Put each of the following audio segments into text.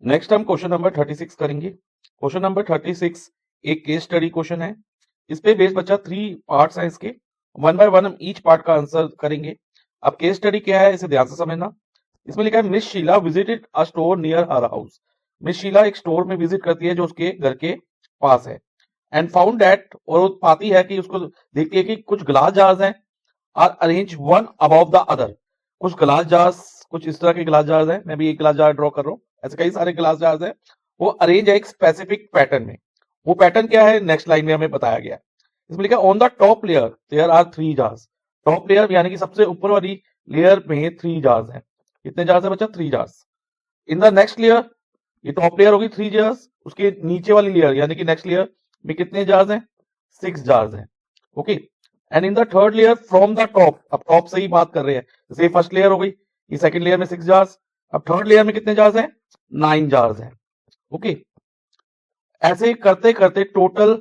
Next हम question number 36 करेंगे। Question number 36 एक केस स्टडी क्वेश्चन है। इस पे बेस बच्चा 3 पार्ट्स हैं इसके, वन बाय वन हम ईच पार्ट का आंसर करेंगे। अब केस स्टडी क्या है इसे ध्यान से समझना। इसमें लिखा है miss Sheela visited a store near her house. Miss Sheela एक स्टोर में विजिट करती है जो उसके घर के पास है, एंड फाउंड दैट, और वो पाती है कि उसको देखती है कि कुछ ग्लास जार्स हैं are arrange one above the other. कुछ ग्लास जार्स, कुछ इस तरह के ग्लास जार्स हैं, मैं भी एक ग्लास जार ड्रॉ कर रहा हूँ, ऐसे कई सारे ग्लास जार्स हैं, वो अरेंज है एक स्पेसिफिक पैटर्न में। वो पैटर्न क्या है नेक्स्ट लाइन में हमें बताया गया है। इसमें लिखा on the top layer there are 3 jars. Top layer यानी कि सबसे ऊपर वाली लेयर में 3 जार्स हैं। कितने जार्स है बच्चा? 3 jars. In the next layer, ये टॉप लेयर होगी 3 जार्स, उसके नीचे वाली लेयर यानी कि नेक्स्ट लेयर में कितने जार्स हैं? 6 जार्स हैं। Okay, and in the third layer from the top, अब टॉप से ही बात कर रहे हैं, जैसे फर्स्ट लेयर हो गई, ये सेकंड लेयर में 6 जार्स, अब थर्ड लेयर में कितने जार्स हैं? 9 जार्स हैं। ओके, ऐसे करते करते टोटल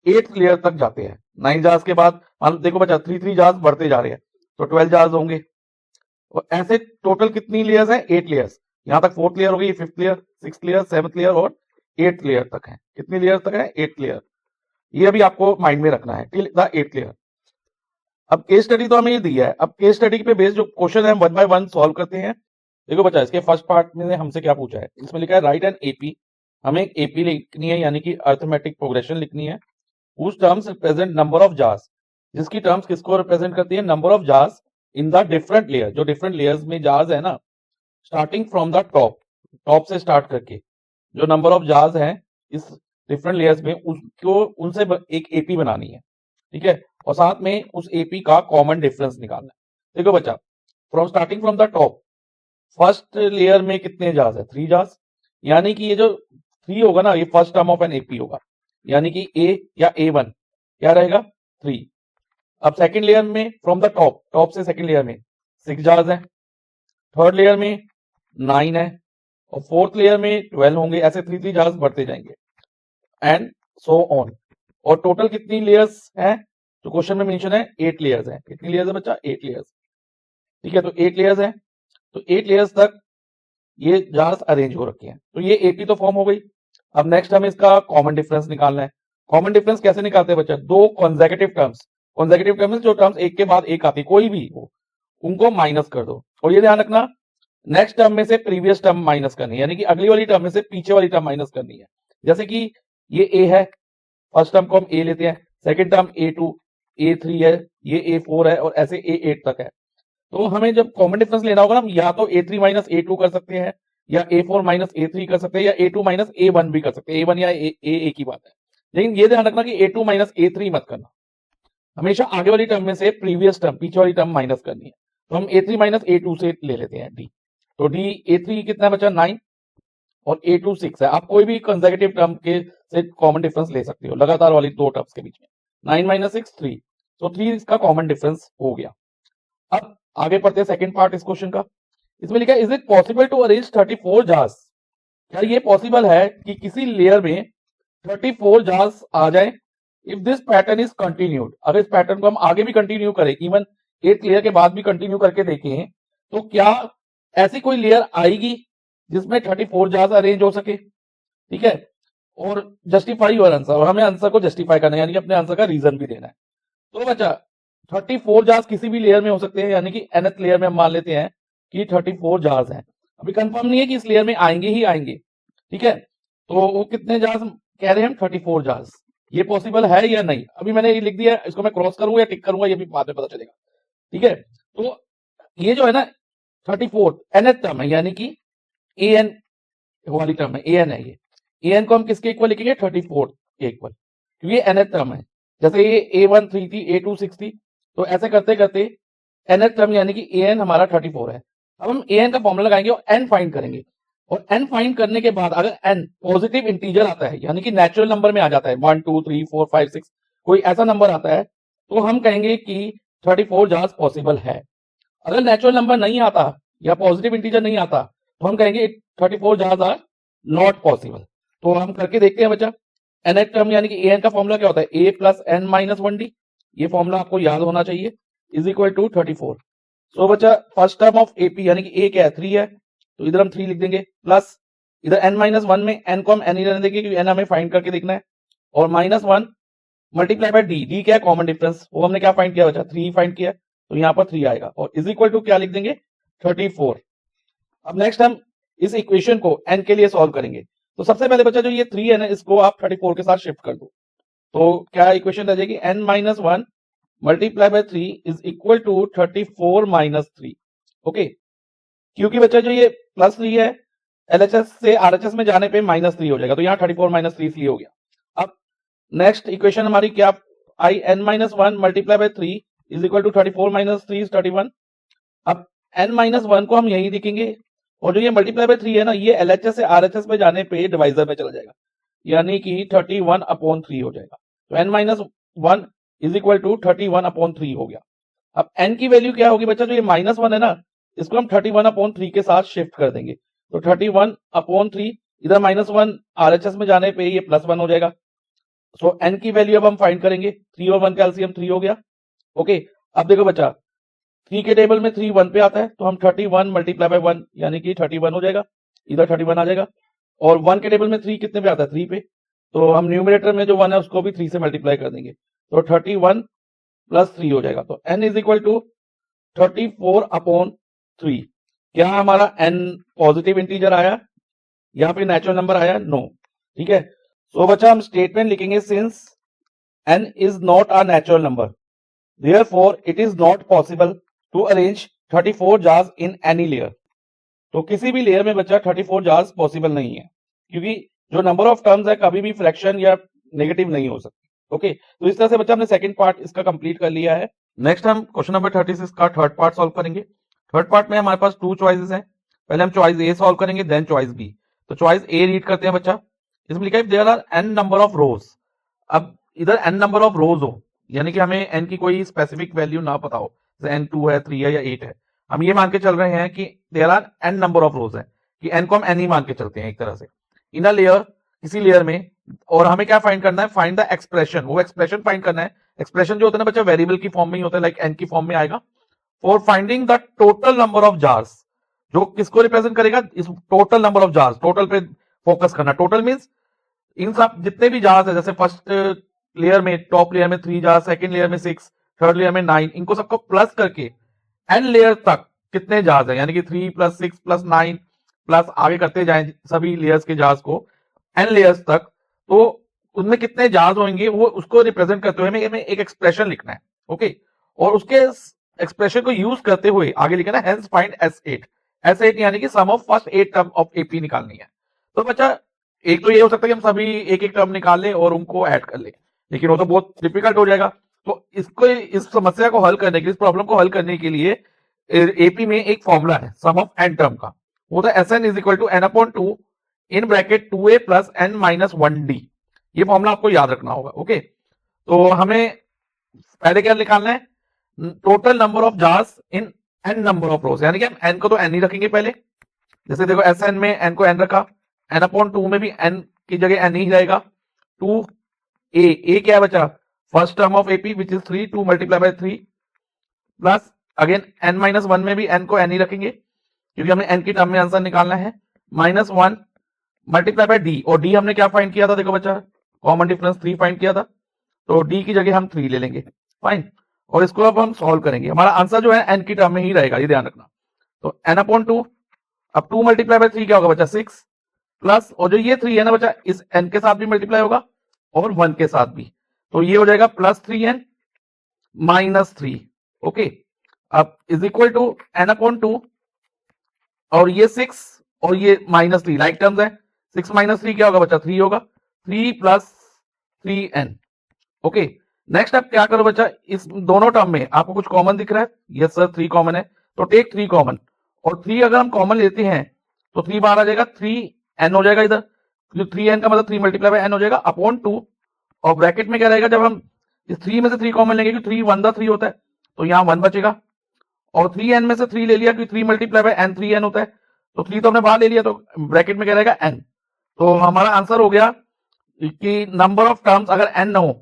8th लेयर तक जाते हैं। 9 जार्स के बाद मान देखो बच्चा 3 जार्स बढ़ते जा रहे हैं, तो 12 जार्स होंगे, और ऐसे टोटल कितनी लेयर्स हैं? 8 लेयर्स। यहां तक 4th लेयर हो गई, 5th layer, 6th layer, 7th layer और 8th लेयर तक है। कितनी लेयर तक है? 8 लेयर। ये अभी आपको माइंड में रखना है, टिल द 8th लेयर। अब केस स्टडी तो हमें ये दिया है, अब केस स्टडी पे बेस्ड जो क्वेश्चन है वन बाय वन सॉल्व करते हैं। देखो बच्चा, इसके फर्स्ट पार्ट में हमसे क्या पूछा है, इसमें लिखा है राइट एन एपी। हमें एक एपी लिखनी है यानी कि अर्थमेटिक प्रोग्रेशन लिखनी है। उस terms represent number of jars, जिसकी टर्म्स किसको रिप्रेजेंट करती है? Number of jars in the different layer, जो डिफरेंट लेयर्स में जार्स है ना, starting from the top, top से स्टार्ट करके जो नंबर ऑफ जार्स हैं इस डिफरेंट लेयर्स में, उसको उनसे एक एपी बनानी है। ठीक है, और साथ में उस एपी का कॉमन डिफरेंस निकालना है। देखो बच्चा, from starting from the top, first layer में कितने जार्स है? 3 जार्स, यानी कि ये जो 3 होगा ना, ये first term of an AP होगा, यानी कि ए या A1 क्या रहेगा? 3। अब सेकंड लेयर में फ्रॉम द टॉप, टॉप से सेकंड लेयर में 6 जार्स है, थर्ड लेयर में 9 है, और फोर्थ लेयर में 12 होंगे। ऐसे 3 जार्स बढ़ते जाएंगे एंड सो ऑन। और टोटल कितनी लेयर्स हैं जो क्वेश्चन में मेंशन है? 8 लेयर्स हैं। कितनी लेयर्स है बच्चा? 8 लेयर्स। ठीक है, तो 8 लेयर्स हैं, तो 8 लेयर्स तक ये जार्स अरेंज हो रखे हैं, तो ये एपी तो फॉर्म हो गई। अब नेक्स्ट हमें इसका कॉमन डिफरेंस निकालना है। कॉमन डिफरेंस कैसे निकालते हैं बच्चा? दो कॉन्सेक्यूटिव टर्म्स, कॉन्सेक्यूटिव टर्म्स जो टर्म्स एक के बाद एक आती, कोई भी हो, उनको माइनस कर दो। और ये ध्यान रखना, नेक्स्ट टर्म में से प्रीवियस टर्म माइनस करनी है, यानी कि अगली वाली टर्म में से पीछे वाली टर्म माइनस करनी है। जैसे कि ये ए है, फर्स्ट टर्म को हम ए लेते हैं, सेकंड टर्म A2, A3 है, ये A4 है, और ऐसे A8 तक है। तो हमें जब कॉमन डिफरेंस लेना होगा ना, या तो A3 माइनस A2 कर सकते हैं, या A4 माइनस A3 कर सकते हैं, या A2 माइनस A1 भी कर सकते हैं। A1 या A एक ही बात है, लेकिन ये ध्यान रखना कि A2 माइनस A3 मत करना। हमेशा आगे वाली टर्म में से प्रीवियस टर्म, पीछे वाली टर्म माइनस करनी है। तो हम A3 माइनस A2 से ले लेते हैं D। तो D A3 कितना बचा? 9, और A2 6 है। आप कोई भी कंसेक्यूटिव टर्म के से कॉमन डिफरेंस ले सकते हो, लगातार वाली दो टर्म्स के बीच में। 9 माइनस 6 3, तो 3 इसका कॉमन डिफरेंस हो गया। अब आगे पढ़ते हैं सेकंड पार्ट इस क्वेश्चन का। इसमें लिखा है is it possible to arrange 34 jars. क्या ये पॉसिबल है कि किसी लेयर में 34 जार्स आ जाए? If this pattern is continued, अगर इस पैटर्न को हम आगे भी कंटिन्यू करें, इवन 8th लेयर के बाद भी कंटिन्यू करके देखें, तो क्या ऐसी कोई लेयर आएगी जिसमें 34 जार्स अरेंज हो सके? ठीक है, और जस्टिफाई योर आंसर, और हमें आंसर को जस्टिफाई करना है, यानी कि अपने आंसर का रीजन भी देना है। तो बच्चा 34 जार्स किसी भी लेयर में हो सकते हैं, यानी कि nth लेयर में हम मान लेते हैं कि 34 जार्स हैं। अभी कंफर्म नहीं है कि इस लेयर में आएंगे ही आएंगे। ठीक है, तो वो कितने जार्स कह रहे हैं हम? 34 जार्स। ये पॉसिबल है या नहीं? अभी मैंने ये लिख दिया, इसको मैं क्रॉस करूंगा या टिक करूंगा, ये भी बाद में पता चलेगा। ठीक है, तो ये जो है ना 34 nth टर्म है, यानी कि an वाली टर्म है, an है ये। an को हम किसके इक्वल लिखेंगे? 34 के इक्वल, क्योंकि ये nth टर्म है। जैसे ये A1 3 थी, A2 6 थी, तो ऐसे करते करते nth टर्म यानी कि an हमारा 34 है। अब हम an का फॉर्मूला लगाएंगे और n फाइंड करेंगे, और n फाइंड करने के बाद अगर n पॉजिटिव इंटीजर आता है, यानी कि नेचुरल नंबर में आ जाता है, 1 2 3 4 5 6, कोई ऐसा नंबर आता है, तो हम कहेंगे कि 34 जार्स पॉसिबल है। अगर नेचुरल नंबर नहीं आता या पॉजिटिव इंटीजर नहीं आता, तो हम कहेंगे 34 जार्स आर नॉट पॉसिबल। तो हम करके देखते हैं बच्चा। nth टर्म यानी कि an का फॉर्मूला क्या होता है? a plus n minus 1d। ये फॉर्मूला आपको याद होना चाहिए, इज इक्वल टू 34। सो बच्चा फर्स्ट टर्म ऑफ AP यानी कि a क्या है? 3 है, तो इधर हम 3 लिख देंगे, प्लस इधर n माइनस वन में n को हम n ही रहने देंगे क्योंकि n हमें फाइंड करके देखना है, और -1 मल्टीप्लाई बाय d क्या है कॉमन डिफरेंस, वो हमने क्या फाइंड किया बचा 3 फाइंड किया, तो यहाँ पर 3 आएगा और इज इक्वल टू क्या लिख देंगे 34। अब नेक्स्ट हम इस इक्वेशन को n के लिए सॉल्व करेंगे। तो सबसे पहले बच्चा जो ये 3 है ना इसको आप 34 के साथ शिफ्ट कर दो, तो क्या इक्वेशन रह जाएगी n minus one multiply by 3 is equal to 34 minus 3। Okay, क्योंकि बच्चा जो ये प्लस 3 है LHS से RHS में जाने पे -3 हो जाएगा, तो यहाँ 34 माइनस 3 इसलिए हो गया। अब नेक्स्ट इक्वेशन हमारी क्या आई n minus one multiply by 3 is equal to 34 minus 3 is 31। अब n माइनस वन को हम यही लिखेंगे, और जो ये मल्टीप्लाई बाय 3 है ना ये LHS से RHS में जाने पे डिवाइजर में चला जाएगा, यानी कि 31/3 हो जाएगा। तो n minus one is equal to 31/3 हो गया। अब n की वैल्यू क्या होगी बच्चा, जो ये -1 है ना इसको हम 31/3 के साथ शिफ्ट कर देंगे, तो 31/3 इधर -1 RHS में जाने पे ये +1 हो जाएगा। सो n की वैल्यू अब हम फाइंड करेंगे, 3 और 1 का एलसीएम 3 हो गया। ओके, अब देखो बच्चा 3 के टेबल में 3 1 पे आता है, तो हम 31 मल्टीप्लाई बाय 1 यानी कि 31 हो जाएगा, इधर 31 आ जाएगा, और 1 के टेबल में 3 कितने पे आता है 3 पे, तो हम न्यूमरेटर में जो 1 है उसको भी 3 से मल्टीप्लाई कर देंगे, तो 31 प्लस 3 हो जाएगा। तो n इज इक्वल टू 34/3। क्या हमारा n पॉजिटिव इंटीजर आया, यहाँ पे नेचुरल नंबर आया, नो। ठीक है, सो बच्चा हम स्टेटमेंट लिखेंगे since n is not a natural number therefore it is not possible to arrange 34 jars in any layer. तो किसी भी लेयर में बच्चा 34 जार्स पॉसिबल नहीं है, क्योंकि जो नंबर ऑफ टर्म्स है कभी भी फ्रैक्शन या नेगेटिव नहीं हो सकती। ओके, तो इस तरह से बच्चा हमने सेकंड पार्ट इसका कंप्लीट कर लिया है। नेक्स्ट हम क्वेश्चन नंबर 36 का थर्ड पार्ट सॉल्व करेंगे। थर्ड पार्ट में हमारे पास 2 चॉइसेस हैं, पहले हम चॉइस ए सॉल्व करेंगे देन चॉइस बी। तो चॉइस ए रीड करते हैं बच्चा, इसमें लिखा है there are n number of rows. अब इधर n नंबर ऑफ रोज हो, यानी कि हमें n की कोई स्पेसिफिक वैल्यू ना पता हो, जैसे n 2 है 3 है या 8 है, हम ये मान के चल रहे हैं कि there are n number of rows है, कि n को हम n ही मान के चलते हैं एक तरह से इन अ लेयर, किसी लेयर में। और हमें क्या फाइंड करना है, फाइंड द एक्सप्रेशन, वो एक्सप्रेशन फाइंड करना है। एक्सप्रेशन जो होता है ना बच्चा वेरिएबल की फॉर्म में ही होता है, लाइक n की फॉर्म में आएगा। For finding the total number of jars, जो किसको रिप्रेजेंट करेगा, इस total number of jars, total पे फोकस करना। टोटल मींस इन सब जितने भी जार्स है, जैसे फर्स्ट लेयर में टॉप लेयर में 3 जार्स, सेकंड लेयर में 6, थर्ड लेयर में 9, इनको सबको प्लस करके n लेयर तक कितने जार्स है, यानी कि 3 + 6 + 9 प्लस आगे करते जाएं सभी लेयर्स के जार्स को n लेयर्स तक, तो उनमें कितने जार्स होंगे वो उसको रिप्रेजेंट करते हुए हमें एक एक्सप्रेशन लिखना है। ओके, और उसके एक्सप्रेशन को यूज करते हुए आगे लिखना है हेंस फाइंड S8 यानी कि sum of first 8 term of AP निकालनी है। तो बच्चा एक तो ये हो सकता है कि हम सभी एक एक टर्म निकाल लें और उनको ऐड कर लें, लेकिन वो तो बहुत डिफिकल्ट हो जाएगा। तो इसको, इस समस्या को हल करने के लिए, इस प्रॉब्लम को हल करने के लिए AP में एक फॉर्मूला है सम ऑफ n टर्म का, वो तो Sn = n/2 in bracket 2a + n - 1d। ये फॉर्मूला आपको याद रखना होगा। ओके, तो हमें पहले क्या निकालना है, total number of jars in n number of रोज, यानी कि हम n को तो n ही रखेंगे पहले, जैसे देखो Sn में n को n रखा, n/2 में भी n की जगह n ही रहेगा। 2a क्या बचा, first term of AP which is 3, 2 × 3 plus again n - 1 में भी n को n ही रखेंगे क्योंकि हमें n की टर्म में आंसर निकालना है, -1 × d, और d हमने क्या फाइंड किया था, देखो बच्चा कॉमन डिफरेंस 3 फाइंड किया था, तो d की जगह हम 3 ले लेंगे। फाइन, और इसको अब हम सॉल्व करेंगे, हमारा आंसर जो है n की टर्म में ही रहेगा, ये ध्यान रखना। तो n/2, अब 2 × 3 क्या होगा बच्चा 6, प्लस और जो ये 3 है ना बच्चा इस n के साथ भी मल्टीप्लाई होगा और 1 के साथ भी, तो ये हो जाएगा +3n -3। ओके, अब इज इक्वल टू n/2 और ये 6 और ये -3 लाइक टर्म्स है, 6 - 3 क्या होगा बच्चा 3 होगा, 3 + 3n। ओके, नेक्स्ट अब क्या करो बच्चा, इस दोनों टर्म में आपको कुछ कॉमन दिख रहा है, यस सर 3 कॉमन है, तो टेक 3 कॉमन, और 3 अगर हम कॉमन लेते हैं तो 3 बाहर आ जाएगा, 3n हो जाएगा इधर, 3n का मतलब 3 × n हो जाएगा अपॉन 2, और ब्रैकेट में क्या रहेगा, जब हम इस 3 में से 3 कॉमन लेंगे क्योंकि 3 1 3 होता है, तो यहाँ 1 बचेगा, और 3n में से 3 ले लिया क्योंकि 3 × n 3n होता है, तो 3 तो हमने बाहर ले लिया, तो ब्रैकेट में क्या रहेगा n। तो हमारा आंसर हो गया कि नंबर ऑफ टर्म्स अगर n ना हो,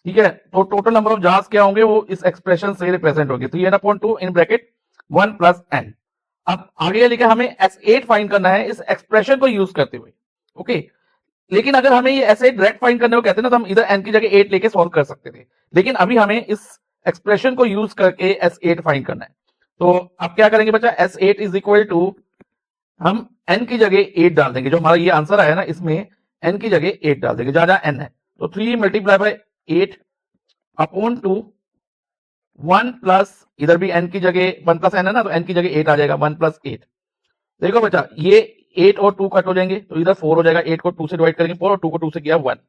ठीक है, तो टोटल नंबर ऑफ जार्स क्या होंगे, वो इस एक्सप्रेशन से रिप्रेजेंट होंगे, 3n/2 इन ब्रैकेट 1 + n। अब आगे लिखा हमें S8 फाइंड करना है इस एक्सप्रेशन को यूज करते हुए। ओके, लेकिन अगर हमें ये S8 डायरेक्ट फाइंड करने को कहते हैं ना, तो हम इधर n की जगह 8 लेके सॉल्व कर सकते थे, लेकिन अभी हमें इस एक्सप्रेशन को यूज करके S8 फाइंड करना है। तो अब क्या करेंगे बच्चा, S8 इज इक्वल टू, हम n की जगह 8 डाल देंगे, जो हमारा ये आंसर आया ना इसमें n की जगह 8 डाल देंगे, जहां जहां n है। तो 3 मल्टीप्लाई बाय 8 अपॉन 2, 1 प्लस, इधर भी n की जगह 1 प्लस n है ना, तो n की जगह 8 आ जाएगा, 1 प्लस 8। देखो बच्चा, ये 8 और 2 कट हो जाएंगे, तो इधर 4 हो जाएगा, 8 को 2 से डिवाइड करेंगे 4, और 2 को 2 से किया 1।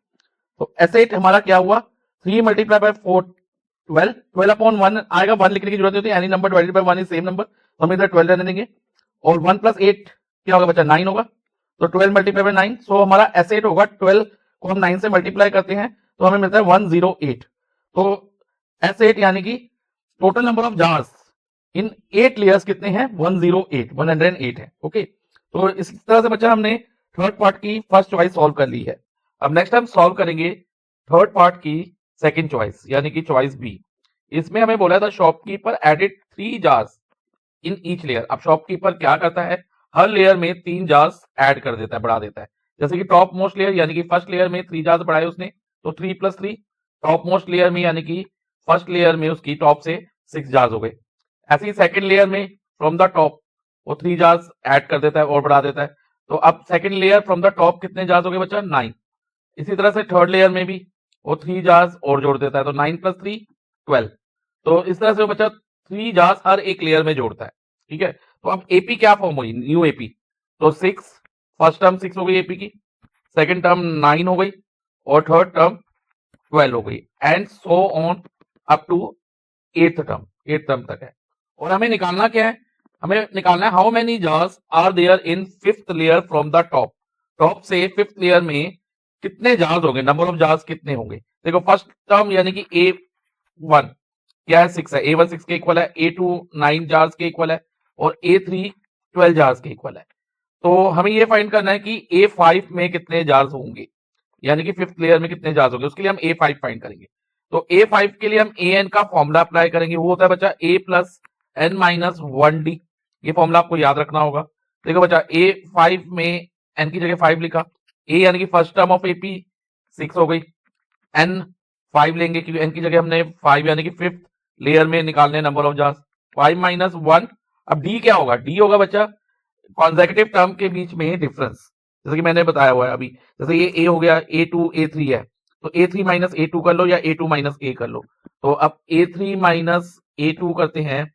तो S8 हमारा क्या हुआ, 3 मल्टीप्लाई बाय 4 12, 12 अपॉन 1 आएगा, 1 लिखने की जरूरत नहीं होती, any number divided by 1 is same number, तो हम इधर 12 रहने देंगे। और 1 प्लस 8 क्या होगा बच्चा, 9 होगा, तो 12 मल्टीप्लाई बाय 9, सो हमारा S8 होगा 12 को हम 9 से मल्टीप्लाई करते हैं तो हमें मिलता है 108। तो S8 यानी कि total number of jars in 8 layers कितने हैं, 108 है। ओके, तो इस तरह से बच्चा हमने थर्ड पार्ट की फर्स्ट चॉइस सॉल्व कर ली है। अब नेक्स्ट हम सॉल्व करेंगे थर्ड पार्ट की सेकंड चॉइस, यानी कि चॉइस बी। इसमें हमें बोला था shopkeeper added 3 jars in each layer. अब शॉपकीपर क्या करता है, हर लेयर में 3 जार्स ऐड कर देता है, बढ़ा देता है। जैसे कि टॉप मोस्ट लेयर यानी कि फर्स्ट लेयर में 3 जार्स बढ़ाए उसने, तो 3 प्लस 3, टॉप मोस्ट लेयर में यानी कि फर्स्ट लेयर में उसकी टॉप से 6 जार्स हो गए। ऐसे ही सेकंड लेयर में फ्रॉम द टॉप वो 3 जार्स ऐड कर देता है और बढ़ा देता है। तो अब second layer from the top कितने जार्स हो गए बच्चा, 9। इसी तरह से थर्ड लेयर में भी वो 3 जार्स और जोड़ देता है, तो 9 प्लस 3 12। तो इस तरह से वो बच्चा 3 जार्स हर एक लेयर में जोड़ता है। ठीक है, तो अब एपी क्या फॉर्म हुई, न्यू एपी, तो 6, फर्स्ट टर्म 6 हो गई एपी की, सेकंड टर्म 9 हो गई, और थर्ड टर्म 12 हो गई, and so on up to 8th term तक है। और हमें निकालना क्या है, हमें निकालना है how many jars are there in 5th layer from the top. Top से 5th लेयर में कितने जार्स होंगे, नंबर ऑफ जार्स कितने होंगे। देखो फर्स्ट टर्म यानी कि A1 क्या है, 6 है, A1 6 के इक्वल है, A2 9 जार्स के इक्वल है, और A3 12 जार्स के इक्वल है। तो हमें ये फाइंड करना है कि A5 में कितने जार्स होंगे, यानी कि 5th लेयर में कितने जार्स होंगे, उसके लिए हम A5 फाइंड करेंगे। तो A5 के लिए हम AN का फॉर्मूला अप्लाई करेंगे, वो होता है बच्चा A plus N minus 1D। ये फॉर्मूला आपको याद रखना होगा। देखो बच्चा, A5 में N की जगह 5 लिखा, A यानी कि फर्स्ट टर्म ऑफ AP 6 हो गई, N 5 लेंगे क्योंकि N की जगह हमने 5 यानी कि 5th लेयर में निकालने नंबर ऑफ जार्स, 5 माइनस 1। अब D क्या होगा, D होगा बच्चा कॉन्सेक्यूटिव टर्म के बीच में डिफरेंस, जैसे कि मैंने बताया हुआ है अभी। जैसे ये A हो गया, A2 A3 है, तो A3 माइनस A2 कर लो या A2 माइनस A कर लो। तो अब A3 माइनस A2 करते हैं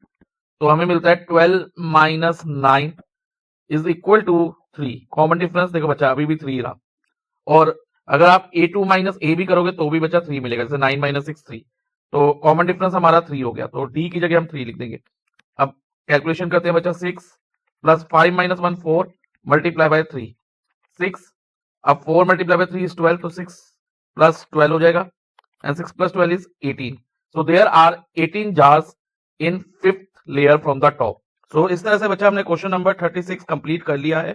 तो हमें मिलता है 12 minus 9 is equal to 3। Common difference देखो बच्चा अभी भी 3 रहा, और अगर आप A2 माइनस A भी करोगे तो भी बच्चा 3 मिलेगा, जैसे 9 माइनस 6 3। तो कॉमन डिफरेंस हमारा 3 हो गया, तो D की जगह हम 3 लिख देंगे। अब कैलकुलेशन करते हैं बच्चा, 6 प्लस 5 माइनस 1 4 मल्टीप्लाई बाय 3 6। अब 4 मल्टीप्लाई बाय 3 इज 12, तो 6 प्लस 12 हो जाएगा, and 6 plus 12 is 18। So there are 18 jars in 5th layer from the top. So इस तरह से बच्चा हमने क्वेश्चन नंबर 36 कंप्लीट कर लिया है।